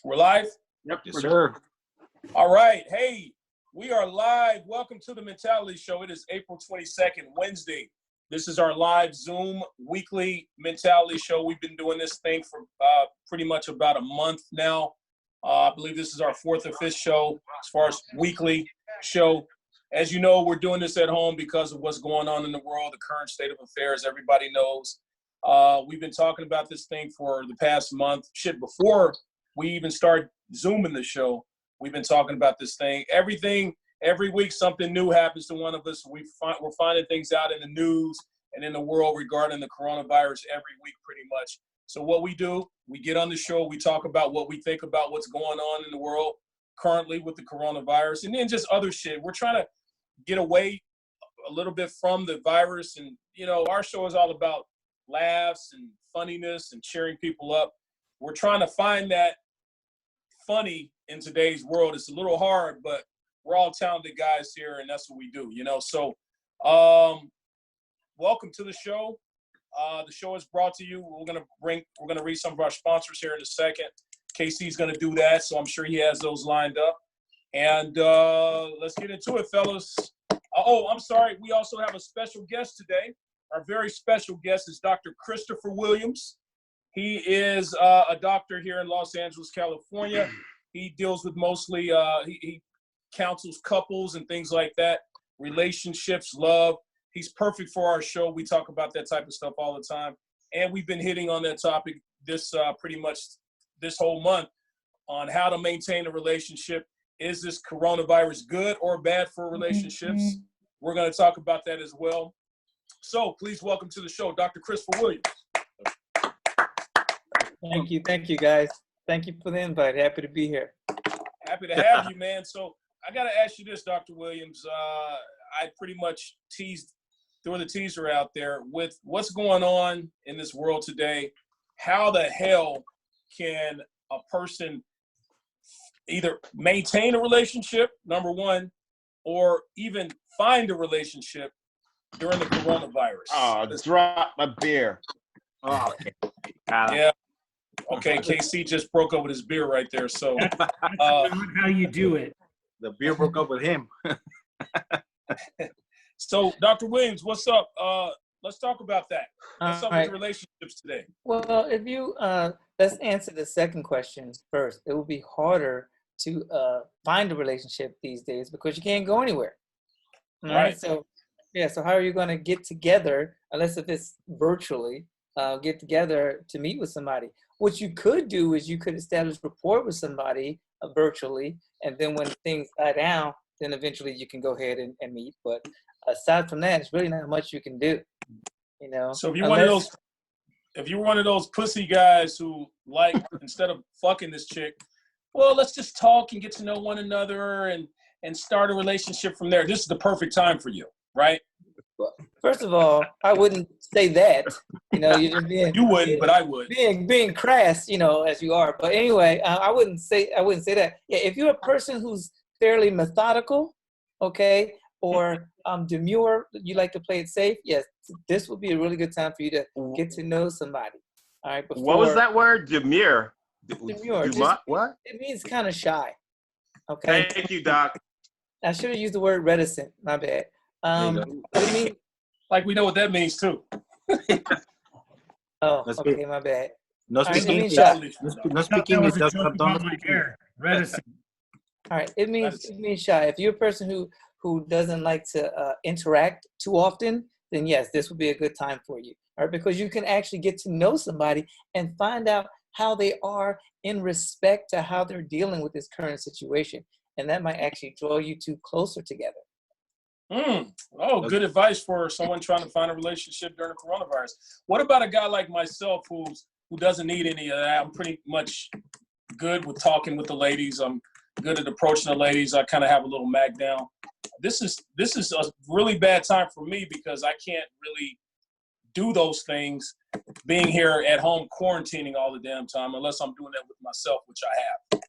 We're live? Yep, Yes, for sir. sure. All right. Hey, we are live. Welcome to the Mentality Show. It is April 22nd, Wednesday. This is our live Zoom weekly Mentality Show. We've been doing this thing for pretty much about a month now. I believe this is our fourth or fifth show as far as weekly show. As you know, we're doing this at home because of what's going on in the world, the current state of affairs. Everybody knows. We've been talking about this thing for the past month. Shit, before we even start Zooming the show, we've been talking about this thing. Every week, something new happens to one of us. We're finding things out in the news and in the world regarding the coronavirus every week, pretty much. So what we do, we get on the show, we talk about what we think about what's going on in the world currently with the coronavirus, and then just other shit. We're trying to get away a little bit from the virus, and our show is all about laughs and funniness and cheering people up. We're trying to find that funny in today's world. It's a little hard, but we're all talented guys here, and that's what we do, So, welcome to the show. The show is brought to you. We're gonna read some of our sponsors here in a second. KC's gonna do that, so I'm sure he has those lined up. And let's get into it, fellas. I'm sorry. We also have a special guest today. Our very special guest is Dr. Christopher Williams. He is a doctor here in Los Angeles, California. He deals with mostly, he counsels couples and things like that, relationships, love. He's perfect for our show. We talk about that type of stuff all the time. And we've been hitting on that topic pretty much this whole month on how to maintain a relationship. Is this coronavirus good or bad for relationships? Mm-hmm. We're going to talk about that as well. So please welcome to the show, Dr. Christopher Williams. Thank you, guys. Thank you for the invite. Happy to be here. Happy to have you, man. So I got to ask you this, Dr. Williams. I pretty much threw the teaser out there with what's going on in this world today. How the hell can a person either maintain a relationship, number one, or even find a relationship during the coronavirus? Oh, drop my beer. Oh, okay. Yeah. Okay, KC just broke up with his beer right there. So that's not how you do it. The beer broke up with him. So, Dr. Williams, what's up? Let's talk about that. What's up with relationships today? Well, if you let's answer the second question first. It will be harder to find a relationship these days because you can't go anywhere. All right. So how are you going to get together unless if it's virtually? Get together to meet with somebody. What you could do is you could establish rapport with somebody virtually, and then when things die down, then eventually you can go ahead and meet. But aside from that, it's really not much you can do. So if you're one of those pussy guys who like instead of fucking this chick, well, let's just talk and get to know one another and start a relationship from there. This is the perfect time for you, right? First of all, I wouldn't say that. You're just being. You wouldn't, but I would. Being crass, as you are. But anyway, I wouldn't say that. Yeah, if you're a person who's fairly methodical, okay, or demure, you like to play it safe. Yes, this would be a really good time for you to get to know somebody. All right. What was that word? Demure. Demure. What? It means kind of shy. Okay. Thank you, Doc. I should have used the word reticent. My bad. I mean, like we know what that means too. Oh, okay, my bad. No speaking English. No speaking English. Reticent. All right, it means shy. If you're a person who doesn't like to interact too often, then yes, this would be a good time for you. All right, because you can actually get to know somebody and find out how they are in respect to how they're dealing with this current situation, and that might actually draw you two closer together. Oh, good advice for someone trying to find a relationship during the coronavirus. What about a guy like myself who doesn't need any of that? I'm pretty much good with talking with the ladies. I'm good at approaching the ladies. I kind of have a little mag down. This is a really bad time for me because I can't really do those things being here at home quarantining all the damn time unless I'm doing that with myself, which I have.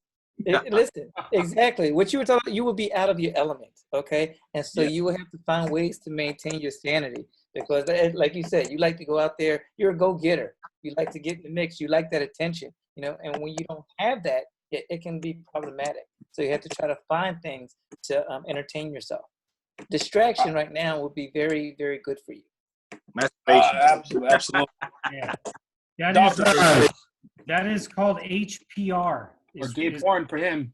Listen, exactly. What you were talking about, you will be out of your element, okay? And so you will have to find ways to maintain your sanity because, like you said, you like to go out there. You're a go-getter. You like to get in the mix. You like that attention, and when you don't have that, it can be problematic. So you have to try to find things to entertain yourself. Distraction right now would be very, very good for you. Masturbation. Absolutely. Yeah. Doctor. That is called HPR. Or gay porn for him.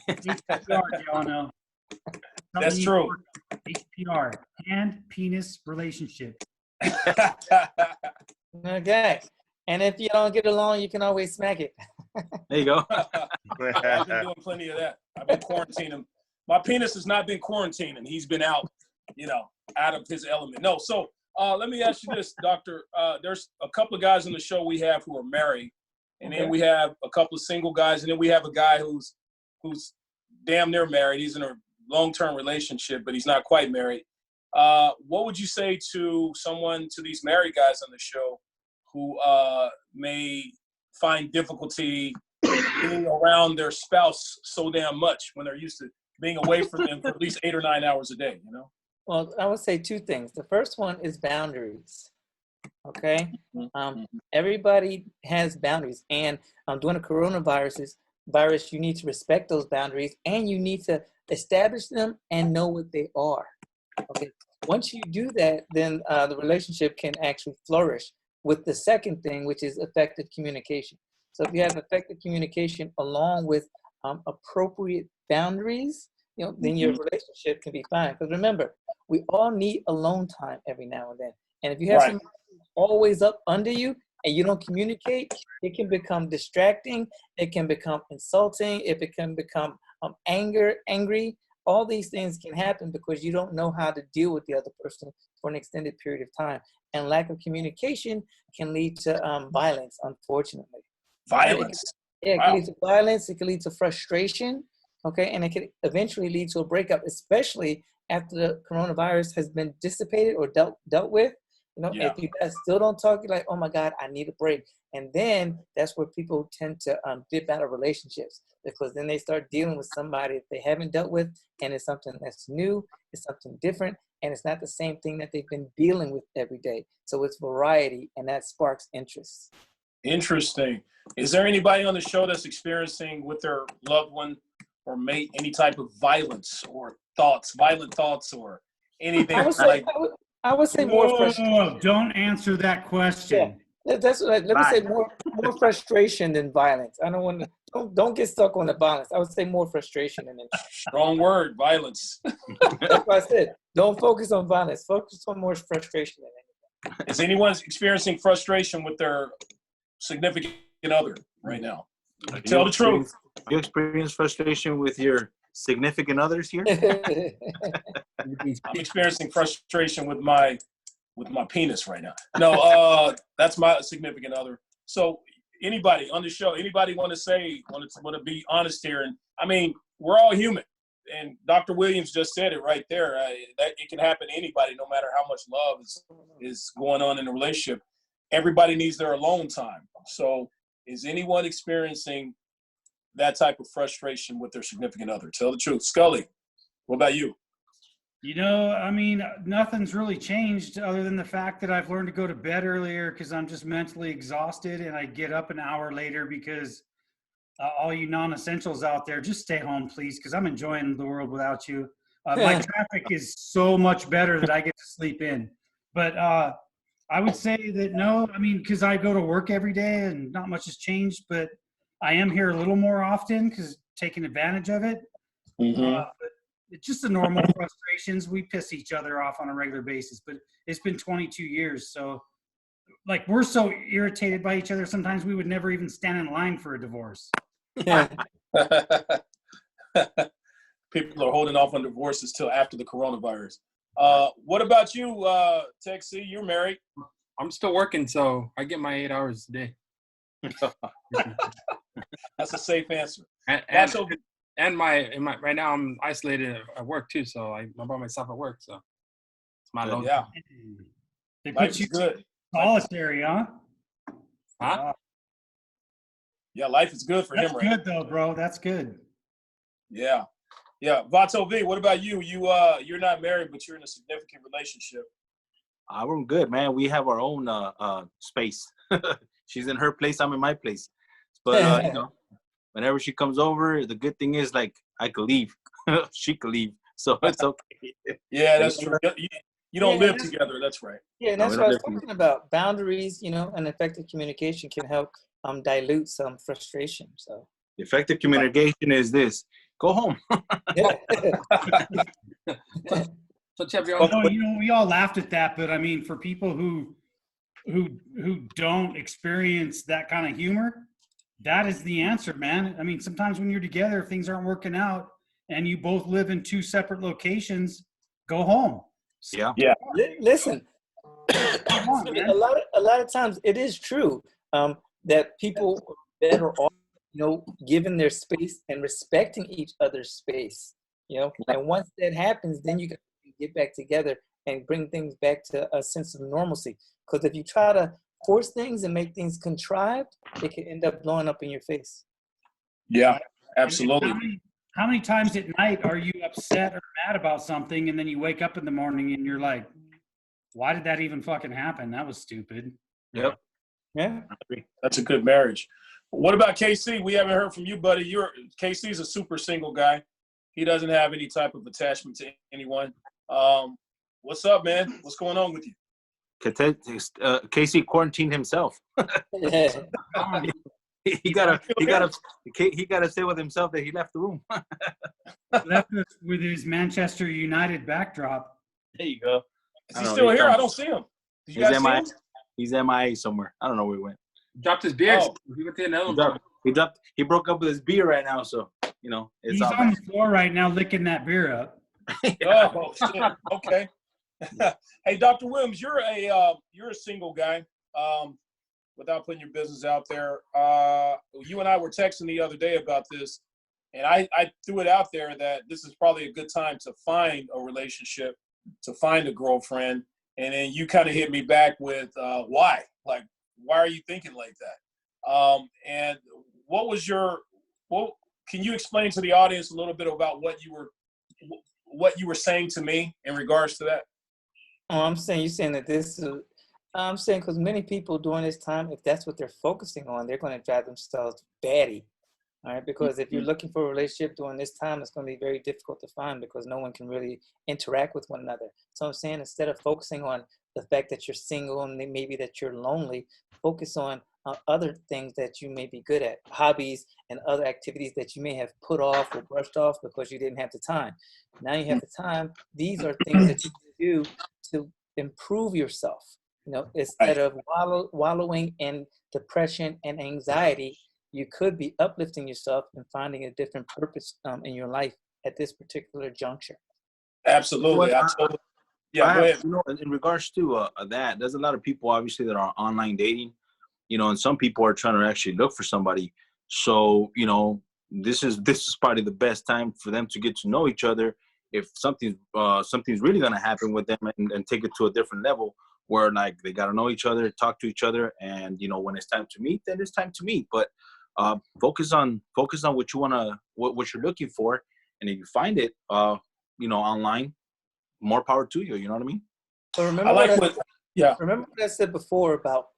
HPR, Jono. That's true. HPR, hand penis relationship. Okay. And if you don't get along, you can always smack it. There you go. I've been doing plenty of that. I've been quarantining. My penis has not been quarantining. He's been out, out of his element. No, so let me ask you this, Doctor. There's a couple of guys on the show we have who are married, and then we have a couple of single guys, and then we have a guy who's damn near married. He's in a long-term relationship, but he's not quite married. What would you say to these married guys on the show who may find difficulty being around their spouse so damn much when they're used to being away from them for at least 8 or 9 hours a day, Well, I would say two things. The first one is boundaries. Okay? Everybody has boundaries. And during the coronavirus, you need to respect those boundaries, and you need to establish them and know what they are. Okay? Once you do that, then the relationship can actually flourish with the second thing, which is effective communication. So if you have effective communication along with appropriate boundaries, then your relationship can be fine. Because remember, we all need alone time every now and then. And if you have somebody always up under you and you don't communicate, it can become distracting. It can become insulting. It can become angry. All these things can happen because you don't know how to deal with the other person for an extended period of time. And lack of communication can lead to violence, unfortunately. Violence? It can lead to violence. It can lead to frustration. Okay, and it can eventually lead to a breakup, especially after the coronavirus has been dissipated or dealt with. If you guys still don't talk, you're like, oh my God, I need a break. And then that's where people tend to dip out of relationships, because then they start dealing with somebody that they haven't dealt with, and it's something that's new, it's something different, and it's not the same thing that they've been dealing with every day. So it's variety, and that sparks interest. Interesting. Is there anybody on the show that's experiencing with their loved one or mate any type of violence or violent thoughts or anything? I would say more frustration. Don't answer that question. Yeah, that's let me say more frustration than violence. I don't want to. Don't get stuck on the violence. I would say more frustration than it. Strong word, violence. That's what I said. Don't focus on violence. Focus on more frustration than anything. Is anyone experiencing frustration with their significant other right now? Tell the truth. You experience frustration with your significant others here? I'm experiencing frustration with my penis right now. No, that's my significant other. So anybody on the show, anybody want to be honest here? And I mean, we're all human. And Dr. Williams just said it right there. That it can happen to anybody, no matter how much love is going on in a relationship. Everybody needs their alone time. So is anyone experiencing that type of frustration with their significant other? Tell the truth. Scully, what about you? I mean, nothing's really changed other than the fact that I've learned to go to bed earlier because I'm just mentally exhausted, and I get up an hour later because all you non-essentials out there, just stay home, please, because I'm enjoying the world without you. My traffic is so much better that I get to sleep in. But I would say that no, I mean, because I go to work every day and not much has changed, but I am here a little more often because taking advantage of it. But it's just the normal frustrations. We piss each other off on a regular basis, but it's been 22 years. So like, we're so irritated by each other. Sometimes we would never even stand in line for a divorce. Yeah. People are holding off on divorces till after the coronavirus. What about you, Tech C? You're married. I'm still working, so I get my 8 hours a day. That's a safe answer. And my right now I'm isolated at work too, so I'm by myself at work. So it's my load. Yeah, They life put is you good. solitary, huh? Huh? Yeah, life is good for That's him right good though, bro. That's good. Yeah. Vato V, what about you? You're not married, but you're in a significant relationship. We're good, man. We have our own space. She's in her place. I'm in my place. But whenever she comes over, the good thing is like I could leave. She could leave. So it's okay. Yeah, that's true. You don't Yeah, live together. That's right. Yeah, and No, that's we what I don't was live talking about. Boundaries, and effective communication can help dilute some frustration. So Effective communication is this. Go home. yeah. So champion. We all laughed at that, but I mean, for people who don't experience that kind of humor, that is the answer, man. I mean, sometimes when you're together, if things aren't working out and you both live in two separate locations, go home. Yeah. Listen, Come on, man. a lot of times it is true that people are better off, giving their space and respecting each other's space. And once that happens, then you can get back together and bring things back to a sense of normalcy. Because if you try to force things and make things contrived, it can end up blowing up in your face. Yeah, absolutely. How many times at night are you upset or mad about something, and then you wake up in the morning and you're like, why did that even fucking happen? That was stupid. Yep. Yeah. That's a good marriage. What about KC? We haven't heard from you, buddy. KC's a super single guy. He doesn't have any type of attachment to anyone. What's up, man? What's going on with you? Casey quarantined himself. he gotta say with himself that he left the room. Left us with his Manchester United backdrop. There you go. Is he still here? I don't see him. Did you guys see him? He's MIA somewhere. I don't know where he went. Dropped his beer. Oh. He went to another. He broke up with his beer right now, so it's He's all on bad. the floor right now licking that beer up. Oh, shit. Okay. Hey, Dr. Williams, you're a single guy. Without putting your business out there, you and I were texting the other day about this, and I threw it out there that this is probably a good time to find a relationship, to find a girlfriend, and then you kind of hit me back with why? Like, why are you thinking like that? And can you explain to the audience a little bit about what you were saying to me in regards to that? Oh, I'm saying that this is. I'm saying because many people during this time, if that's what they're focusing on, they're going to drive themselves batty. All right, because if you're looking for a relationship during this time, it's going to be very difficult to find because no one can really interact with one another. So I'm saying instead of focusing on the fact that you're single and maybe that you're lonely, focus on other things that you may be good at, hobbies and other activities that you may have put off or brushed off because you didn't have the time. Now you have the time. These are things that you can do to improve yourself. Instead of wallowing in depression and anxiety, you could be uplifting yourself and finding a different purpose in your life at this particular juncture. Absolutely. Yeah, go ahead. In regards to that, there's a lot of people obviously that are online dating, and some people are trying to actually look for somebody. So, this is probably the best time for them to get to know each other. If something's really going to happen with them and take it to a different level where like they got to know each other, talk to each other. And, when it's time to meet, then it's time to meet. But focus on what you want to, what you're looking for. And if you find it, online, more power to you. You know what I mean? So remember what I said before about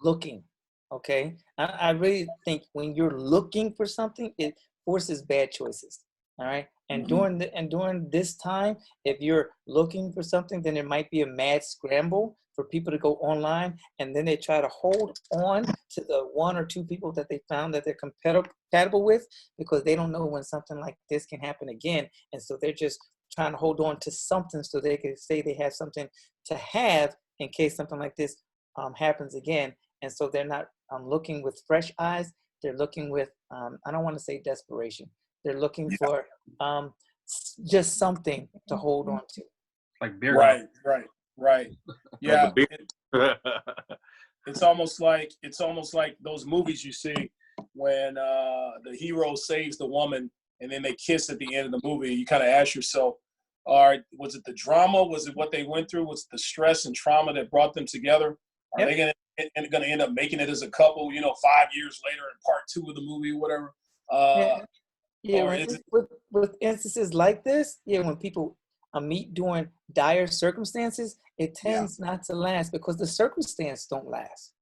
looking. Okay. I really think when you're looking for something, it forces bad choices. All right. And during this time, if you're looking for something, then there might be a mad scramble for people to go online, and then they try to hold on to the one or two people that they found that they're compatible with, because they don't know when something like this can happen again. And so they're just trying to hold on to something so they can say they have something to have in case something like this happens again. And so they're not looking with fresh eyes. They're looking with, I don't want to say desperation. They're looking for just something to hold on to. Like beer. Right. Yeah. It's almost like those movies you see when the hero saves the woman and then they kiss at the end of the movie. You kind of ask yourself, all right, was it the drama? Was it what they went through? Was it the stress and trauma that brought them together? Are they going to end up making it as a couple, 5 years later in part 2 of the movie or whatever? With instances like this, when people meet during dire circumstances, it tends not to last because the circumstance don't last.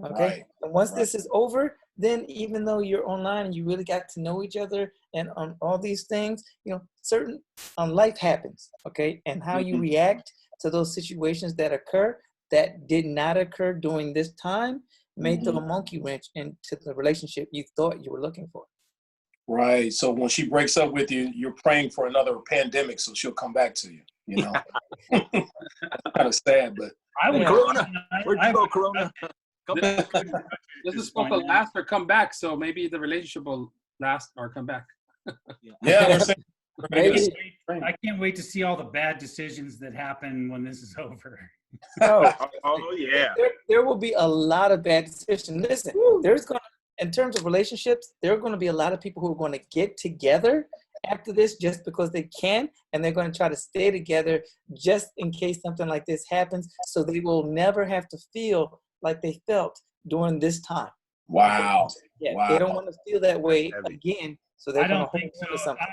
Okay, and once this is over, then even though you're online and you really got to know each other and on all these things, certain life happens, okay? And how you react to those situations that occur that did not occur during this time may throw a monkey wrench into the relationship you thought you were looking for. Right. So when she breaks up with you, you're praying for another pandemic so she'll come back to you, Kind of sad, but. I would. Corona. Where'd you go, Corona? Come back. This is supposed to last or come back, so maybe the relationship will last or come back. Yeah, they're saying. Maybe. I can't wait to see all the bad decisions that happen when this is over. Oh yeah. There will be a lot of bad decisions. Listen, in terms of relationships, there are going to be a lot of people who are going to get together after this just because they can, and they're going to try to stay together just in case something like this happens, so they will never have to feel like they felt during this time. Wow. Yeah, wow. They don't want to feel that way again, so they're I going to don't think hold on to so. something.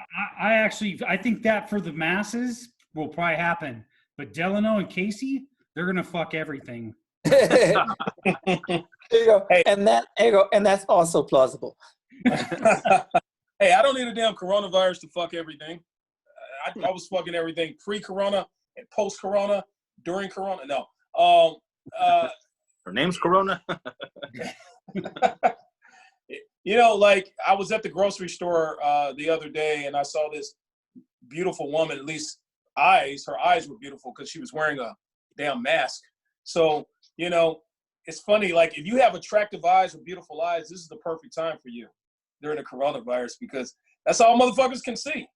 I think that for the masses will probably happen, but Delano and Casey, they're going to fuck everything. There you go. Hey. And that's also plausible. Hey, I don't need a damn coronavirus to fuck everything. I was fucking everything pre-corona and post-corona, during corona. No. Her name's Corona. Like I was at the grocery store the other day and I saw this beautiful woman, at least her eyes were beautiful because she was wearing a damn mask. So, it's funny, like if you have attractive eyes or beautiful eyes, this is the perfect time for you during the coronavirus because that's all motherfuckers can see.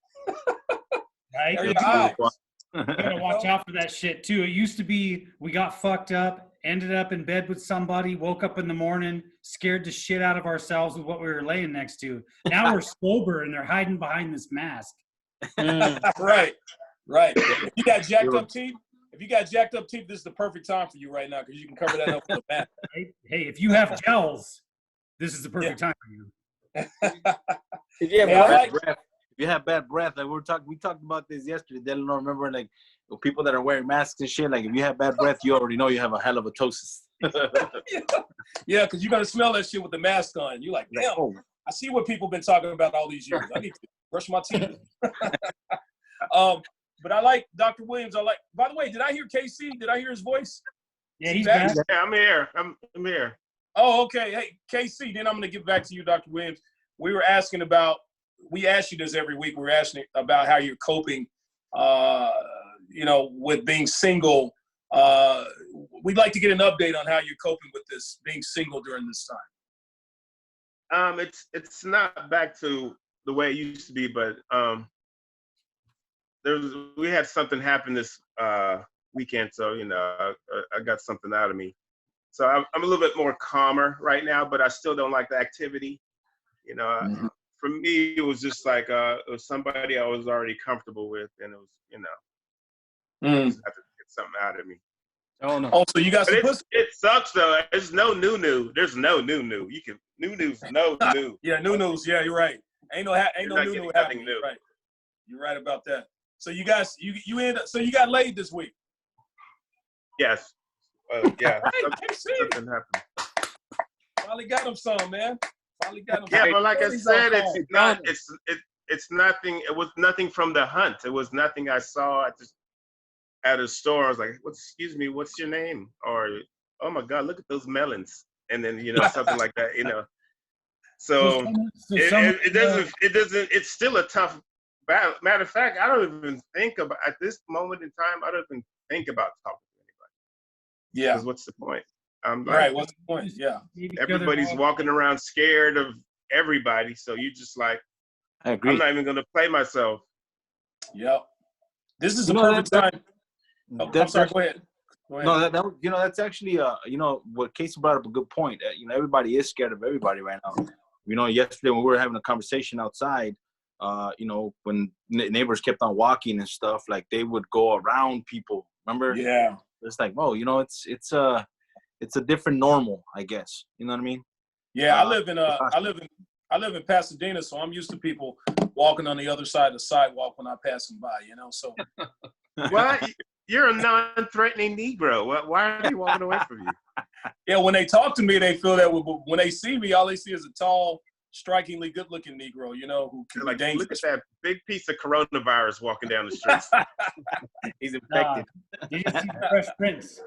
Right? Your eyes. You gotta watch out for that shit too. It used to be we got fucked up, ended up in bed with somebody, woke up in the morning, scared the shit out of ourselves with what we were laying next to. Now we're sober and they're hiding behind this mask. Right. If you got jacked up teeth, this is the perfect time for you right now because you can cover that up with a mat. Right? Hey, if you have gels, this is the perfect time for you. If you have Bad breath. If you have bad breath, like we talked about this yesterday. Delano, remember, like people that are wearing masks and shit. Like if you have bad breath, you already know you have a hell of a tosis. Yeah, because you're gonna smell that shit with the mask on. You're like, damn, I see what people been talking about all these years. I need to brush my teeth. But I like Dr. Williams. By the way, did I hear KC? Did I hear his voice? Yeah, he's back. Yeah, I'm here. I'm here. Oh, okay. Hey, KC, then I'm going to get back to you, Dr. Williams. We asked you this every week. We were asking about how you're coping, with being single. We'd like to get an update on how you're coping with this, being single during this time. It's not back to the way it used to be, but we had something happen this weekend, so I got something out of me. So I'm a little bit more calmer right now, but I still don't like the activity. For me, it was just like it was somebody I was already comfortable with, and it was I just had to get something out of me. Oh no! Oh, so you got some pussy? It sucks though. There's no new. There's no new. You can news, no new. Yeah, new news. Yeah, you're right. Ain't no new happening. New. Right. You're right about that. So you guys, so you got laid this week? Yes. Yeah. Something happened. Finally got him some, man. Finally got him. Yeah, but like I said, it's nothing. It was nothing from the hunt. It was nothing I saw at a store. I was like, excuse me, what's your name? Or, oh my God, look at those melons. And then, something like that, So it doesn't, it's still a tough battle. Matter of fact, I don't even think about, at this moment in time, I don't even think about talking to anybody. Yeah. Because what's the point? Right, what's the point? Yeah. Everybody's walking around scared of everybody. So you just like, I agree. I'm not even going to play myself. Yep. This is the perfect time. I'm sorry, go ahead. No, that's actually what Casey brought up a good point. Everybody is scared of everybody right now. Yesterday when we were having a conversation outside, when neighbors kept on walking and stuff, like they would go around people. Remember? Yeah. It's like, it's a different normal, I guess. You know what I mean? Yeah, I live in Pasadena, so I'm used to people walking on the other side of the sidewalk when I pass them by. So. Well, you're a non-threatening Negro. Why are they walking away from you? Yeah, when they talk to me, they feel that way. But when they see me, all they see is a tall, strikingly good-looking Negro, you know, who can Like, be dangerous. look at that big piece of coronavirus walking down the street. He's infected. Did you see the Fresh Prince?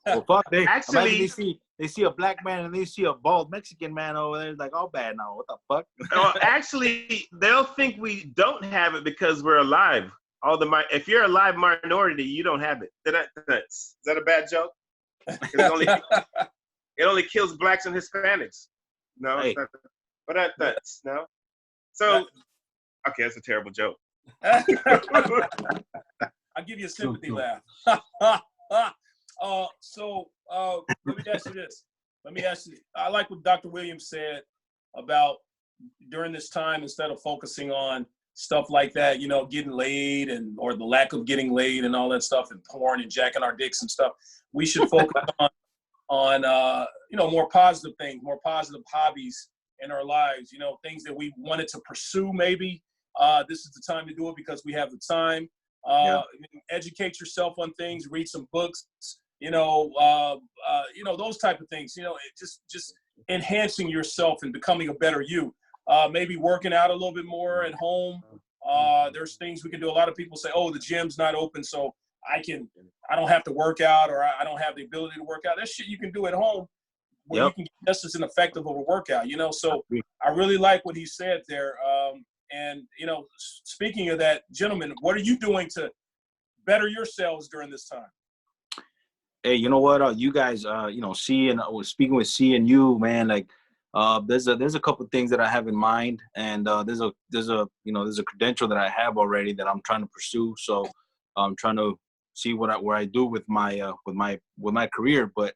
Well, fuck, Actually- imagine they see a black man and they see a bald Mexican man over there. It's like, all bad now. What the fuck? Well, actually, they'll think we don't have it because we're alive. If you're a live minority, you don't have it. Is that a bad joke? It only kills blacks and Hispanics. No, Hey. it's not, but that's no. So, okay, that's a terrible joke. I'll give you a sympathy laugh. Let me ask you this. I like what Dr. Williams said about during this time, instead of focusing on stuff like that, you know, getting laid or the lack of getting laid and all that stuff, and porn and jacking our dicks and stuff, we should focus on you know, more positive things, more positive hobbies in our lives, you know, things that we wanted to pursue maybe. This is the time to do it because we have the time. Educate yourself on things, read some books, you know, those type of things, you know, just enhancing yourself and becoming a better you. Maybe working out a little bit more at home. There's things we can do. A lot of people say, oh, the gym's not open, so I don't have to work out, or I don't have the ability to work out. That shit you can do at home where you can get just as effective of a workout, you know? So I really like what he said there. And, you know, speaking of that, gentlemen, what are you doing to better yourselves during this time? Hey, you know what? You guys, you know, speaking with C and you, man, like, there's a couple of things that I have in mind, and there's a credential that I have already that I'm trying to pursue. So I'm trying to see where I do with my career. But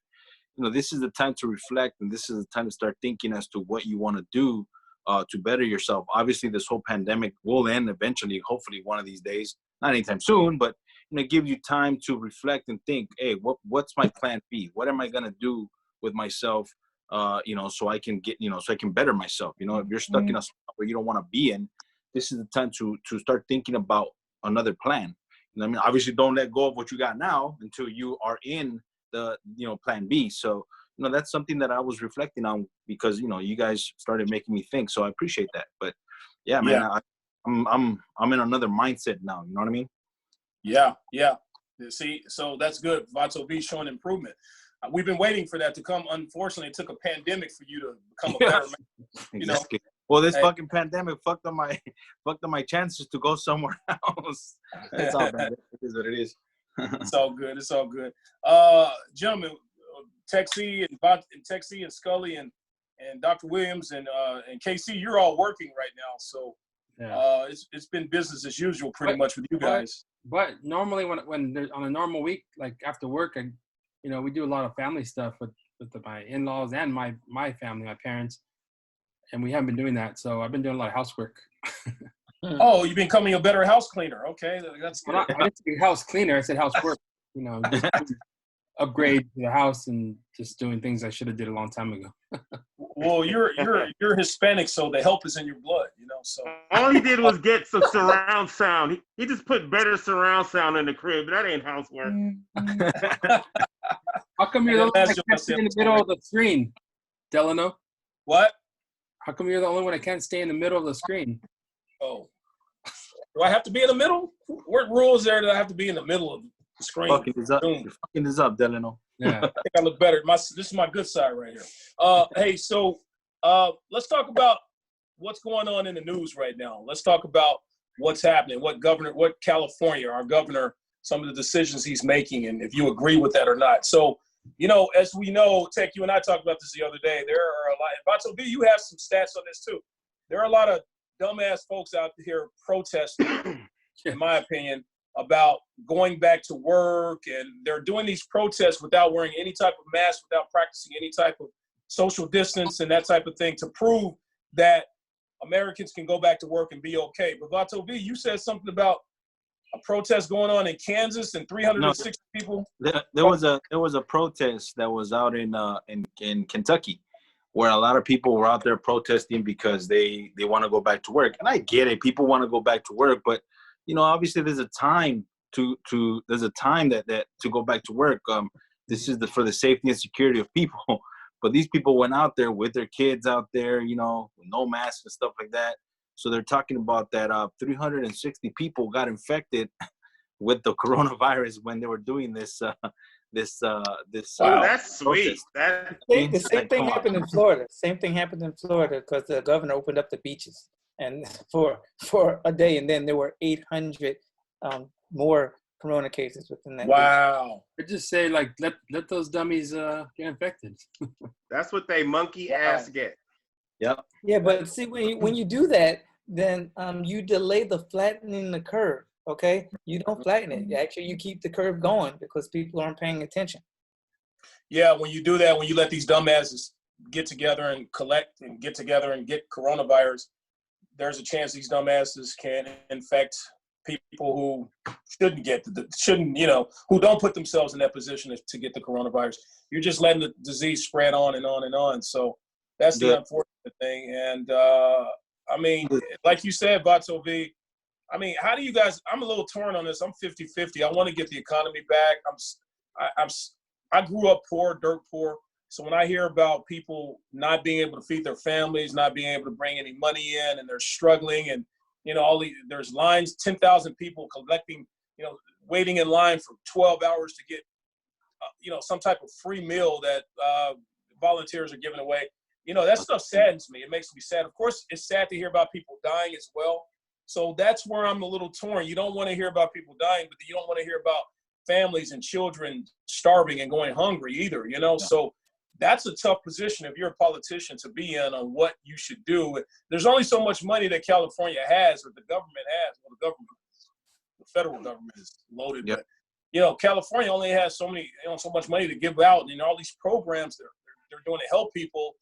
you know, this is the time to reflect, and this is the time to start thinking as to what you want to do to better yourself. Obviously, this whole pandemic will end eventually, hopefully one of these days, not anytime soon, but you know, give you time to reflect and think, hey, what's my plan B? What am I gonna do with myself? You know, so I can better myself. You know, if you're stuck in a spot where you don't want to be in, this is the time to start thinking about another plan. You know what I mean? Obviously, don't let go of what you got now until you are in the, you know, plan B. So, you know, that's something that I was reflecting on because, you know, you guys started making me think. So I appreciate that. But yeah, man, I'm in another mindset now. You know what I mean? Yeah. See, so that's good. Vato V showing improvement. We've been waiting for that to come. Unfortunately, it took a pandemic for you to become a better man. You know? Well, this fucking pandemic fucked up my chances to go somewhere else. It's all bad. It is what it is. It's all good. It's all good. Gentlemen, Texie and Scully and Dr. Williams and KC, you're all working right now. So it's been business as usual pretty much with you guys. But normally when there's on a normal week, like after work, you know, we do a lot of family stuff with my in-laws and my family, my parents, and we haven't been doing that. So I've been doing a lot of housework. Oh, you've been becoming a better house cleaner. Okay, that's good. Well, I didn't say house cleaner. I said housework. You know, just upgrade the house and just doing things I should have did a long time ago. Well, you're Hispanic, so the help is in your blood. You know, so all he did was get some surround sound. He just put better surround sound in the crib. That ain't housework. How come you're the only one that can't stay in the middle of the screen, Delano? What? How come you're the only one that can't stay in the middle of the screen? Oh, do I have to be in the middle? What rules there that I have to be in the middle of the screen? You're fucking this up, Delano. Yeah, I think I look better. This is my good side right here. Hey, so let's talk about what's going on in the news right now. Let's talk about what's happening. What California, our governor, some of the decisions he's making, and if you agree with that or not. So, you know, as we know, Tech, you and I talked about this the other day. There are a lot. Vato B, you have some stats on this too. There are a lot of dumbass folks out here protesting, in my opinion, about going back to work, and they're doing these protests without wearing any type of mask, without practicing any type of social distance and that type of thing to prove that Americans can go back to work and be okay. But Vato V, you said something about a protest going on in Kansas and 360 people. There was a protest that was out in Kentucky, where a lot of people were out there protesting because they want to go back to work. And I get it, people want to go back to work, but you know, obviously there's a time to go back to work. this is for the safety and security of people. But these people went out there with their kids out there, you know, with no masks and stuff like that. So they're talking about that 360 people got infected with the coronavirus when they were doing this. Oh, that's sweet. protest. The same thing happened in Florida. Same thing happened in Florida because the governor opened up the beaches and for a day, and then there were 800 more corona cases within that. Wow. I just say, like, let those dummies get infected. That's what they monkey ass get. Yep. Yeah, but see, when you do that, then you delay the flattening the curve. Okay, you don't flatten it. Actually, you keep the curve going because people aren't paying attention. Yeah, when you do that, when you let these dumbasses get together and collect and get together and get coronavirus, there's a chance these dumbasses can infect people who shouldn't, you know, who don't put themselves in that position to get the coronavirus. You're just letting the disease spread on and on and on. So that's the unfortunate thing. And I mean, like you said, Vato V, I mean, how do you guys, I'm a little torn on this. I'm 50-50. I want to get the economy back. I grew up poor, dirt poor. So when I hear about people not being able to feed their families, not being able to bring any money in, and they're struggling, and, you know, there's lines, 10,000 people collecting, you know, waiting in line for 12 hours to get, you know, some type of free meal that volunteers are giving away. You know, that stuff saddens me. It makes me sad. Of course, it's sad to hear about people dying as well. So that's where I'm a little torn. You don't want to hear about people dying, but you don't want to hear about families and children starving and going hungry either, you know? So that's a tough position if you're a politician to be in on what you should do. There's only so much money that California has, or the government has. Well, the federal government is loaded, Yep. But, you know, California only has so much money to give out, and all these programs they're doing to help people.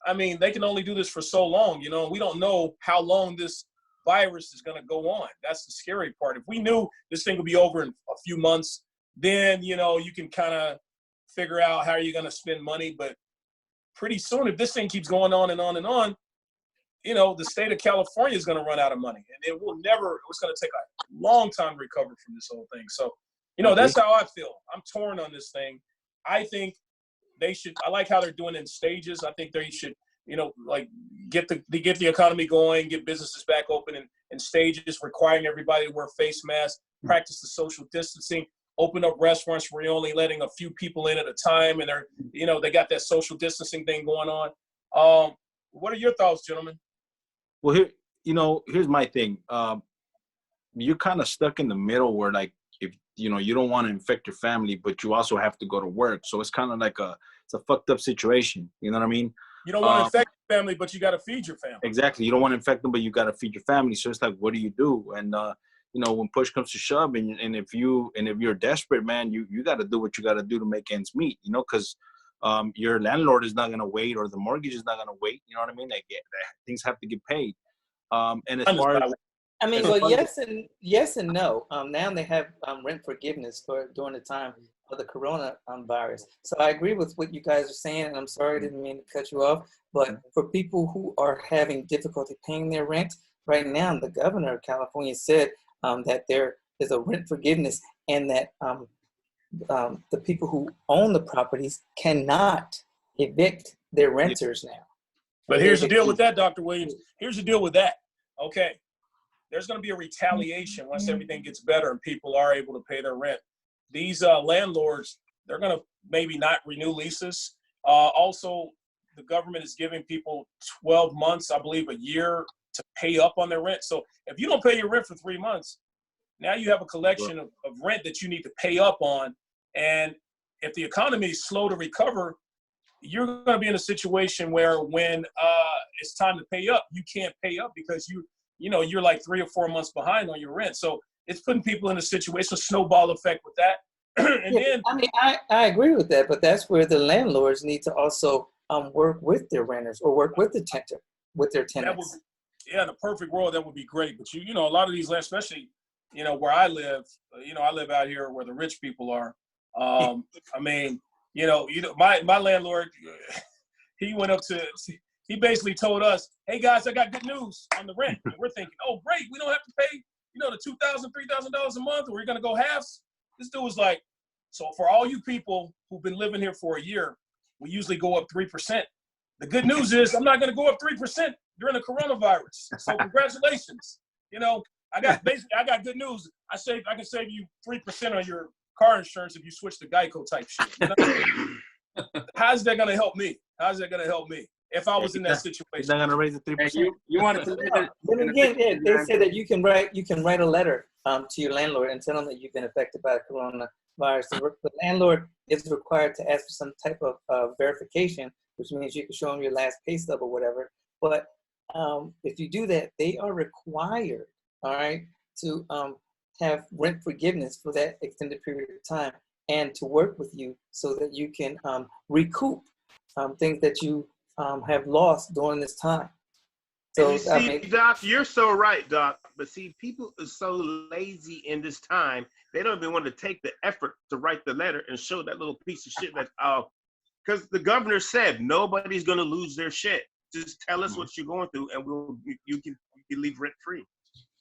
I mean, they can only do this for so long, you know. We don't know how long this virus is going to go on. That's the scary part. If we knew this thing would be over in a few months, then, you know, you can kind of figure out how you're going to spend money. But pretty soon, if this thing keeps going on and on and on, you know, the state of California is going to run out of money, and it's going to take a long time to recover from this whole thing. So, you know, that's how I feel. I'm torn on this thing. I think I like how they're doing it in stages. I think they should, you know, like get the economy going, get businesses back open in stages, requiring everybody to wear face masks, practice the social distancing, open up restaurants where you're only letting a few people in at a time, and they're, you know, they got that social distancing thing going on. What are your thoughts, gentlemen? Well, here's my thing. You're kind of stuck in the middle where, like, if you know, you don't want to infect your family, but you also have to go to work. So it's kind of like it's a fucked up situation. You know what I mean? You don't want to infect your family, but you got to feed your family. Exactly. You don't want to infect them, but you got to feed your family. So it's like, what do you do? And you know, when push comes to shove, and if you're desperate, man, you got to do what you got to do to make ends meet. You know, because your landlord is not going to wait, or the mortgage is not going to wait. You know what I mean? Like, things have to get paid. And as far as, I mean, well, yes and no. Now they have rent forgiveness during the time of the corona virus. So I agree with what you guys are saying, and I'm sorry I didn't mean to cut you off. But for people who are having difficulty paying their rent right now, the governor of California said that there is a rent forgiveness, and that the people who own the properties cannot evict their renters now. But here's the deal with that, Dr. Williams. Here's the deal with that. Okay, there's going to be a retaliation once everything gets better and people are able to pay their rent. These landlords, they're going to maybe not renew leases. Also, the government is giving people 12 months, I believe a year, to pay up on their rent. So if you don't pay your rent for 3 months, now you have a collection of rent that you need to pay up on. And if the economy is slow to recover, you're going to be in a situation where when it's time to pay up, you can't pay up because you're like 3 or 4 months behind on your rent. So it's putting people in a situation, a snowball effect with that. And then, I mean, I agree with that, but that's where the landlords need to also work with their renters or work with their tenants. In a perfect world, that would be great. But you know, a lot of these lands, especially, you know, where I live, I live out here where the rich people are. I mean, my landlord, he basically told us, hey guys, I got good news on the rent. And we're thinking, oh great, we don't have to pay, the $2,000, $3,000 a month, or we're gonna go halves. This dude was like, So for all you people who've been living here for a year, we usually go up 3%. The good news is I'm not going to go up 3% during the coronavirus. So congratulations. You know, I got good news. I can save you 3% on your car insurance if you switch to Geico type shit. You know? How's that going to help me? How's that going to help me if I was in that situation? He's not going to raise the 3%. Hey, you wanted to. But again, they said that you can write a letter to your landlord and tell them that you've been affected by coronavirus. The landlord is required to ask for some type of verification, which means you can show them your last pay stub or whatever. But if you do that, they are required, all right, to have rent forgiveness for that extended period of time and to work with you so that you can recoup things that you have lost during this time. So, and you see, Doc, you're so right, Doc. But see, people are so lazy in this time, they don't even want to take the effort to write the letter and show that little piece of shit that, because the governor said nobody's going to lose their shit. Just tell us what you're going through, and you can leave rent free.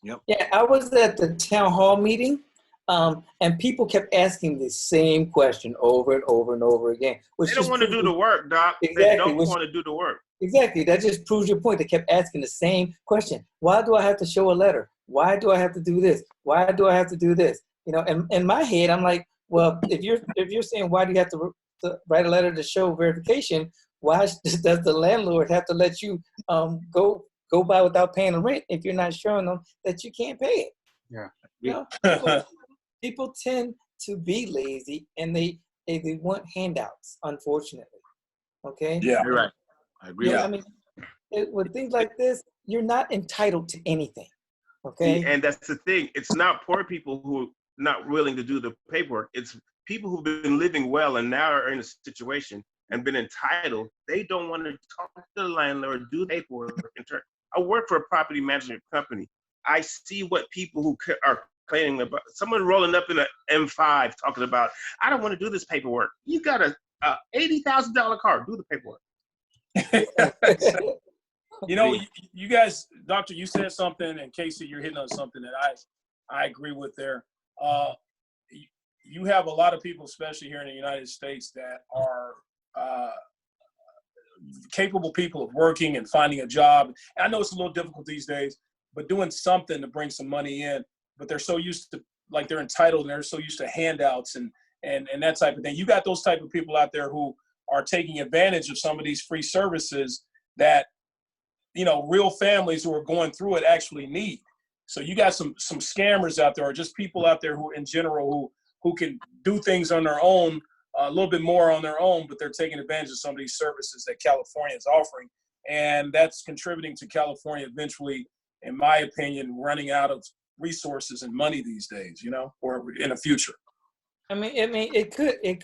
Yep. Yeah, I was at the town hall meeting, and people kept asking the same question over and over and over again. They don't want to do the work, Doc. Exactly, they don't want to do the work. Exactly. That just proves your point. They kept asking the same question. Why do I have to show a letter? Why do I have to do this? Why do I have to do this? You know, and in my head, I'm like, well, if you're saying why do you have to write a letter to show verification, why does the landlord have to let you go by without paying the rent if you're not showing them that you can't pay it? Yeah. You know, people tend to be lazy and they want handouts, unfortunately. Okay? Yeah. You're right. I agree. Yeah. I mean, with things like this, you're not entitled to anything. Okay? And that's the thing. It's not poor people who are not willing to do the paperwork. It's people who've been living well and now are in a situation and been entitled. They don't want to talk to the landlord, do the paperwork. I work for a property management company. I see what people who are complaining about. Someone rolling up in an M5 talking about, I don't want to do this paperwork. You got a $80,000 car. Do the paperwork. You know, you guys, Doctor, you said something, and Casey, you're hitting on something that I agree with there. You have a lot of people, especially here in the United States, that are capable people of working and finding a job. And I know it's a little difficult these days, but doing something to bring some money in. But they're so used to, like, they're entitled and they're so used to handouts and that type of thing. You got those type of people out there who are taking advantage of some of these free services that, you know, real families who are going through it actually need. So you got some scammers out there, or just people out there who in general who can do things on their own, a little bit more on their own, but they're taking advantage of some of these services that California is offering. And that's contributing to California eventually, in my opinion, running out of resources and money these days, you know, or in the future. I mean, it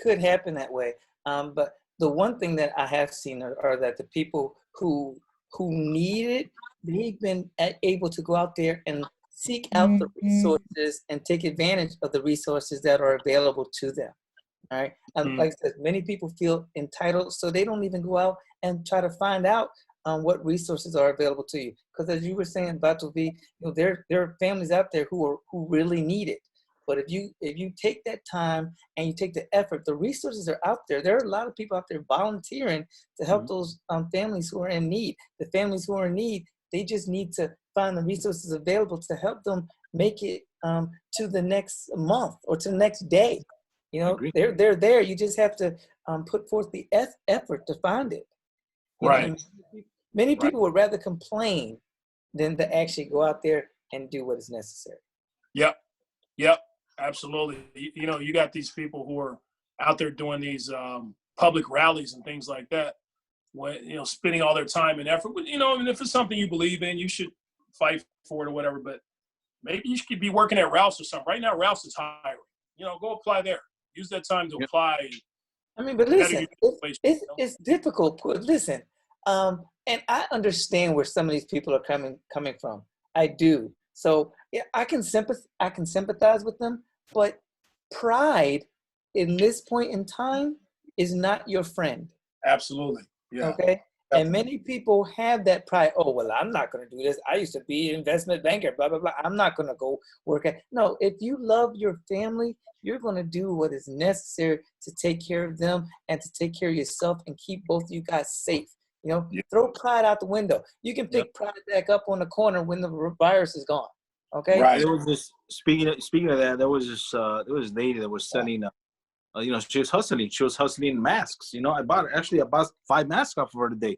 could happen that way. But the one thing that I have seen are that the people who need it, they've been able to go out there and seek out the resources and take advantage of the resources that are available to them. All right. And like I said, many people feel entitled, so they don't even go out and try to find out what resources are available to you. Because as you were saying, Bato V, you know, there are families out there who really need it. But if you take that time and you take the effort, the resources are out there. There are a lot of people out there volunteering to help those families who are in need. The families who are in need, they just need to find the resources available to help them make it to the next month or to the next day. You know, they're there. You just have to put forth the effort to find it. Right. Many people would rather complain than to actually go out there and do what is necessary. Yep. Absolutely. You know, you got these people who are out there doing these public rallies and things like that, when, you know, spending all their time and effort. You know, and if it's something you believe in, you should fight for it or whatever. But maybe you should be working at Ralph's or something. Right now, Ralph's is hiring. You know, go apply there. Use that time to apply. I mean, but listen, it's difficult. Listen, and I understand where some of these people are coming from. I do. So yeah, I can sympathize with them, but pride in this point in time is not your friend. Absolutely. Yeah. Okay. And many people have that pride. Oh, well, I'm not going to do this. I used to be an investment banker, blah, blah, blah. I'm not going to go work at. No, if you love your family, you're going to do what is necessary to take care of them and to take care of yourself and keep both of you guys safe. You know, throw pride out the window. You can pick pride back up on the corner when the virus is gone. Okay. Right. It was just speaking of that. There was this lady that was selling. She was hustling. She was hustling masks. You know, I bought 5 masks off of her today,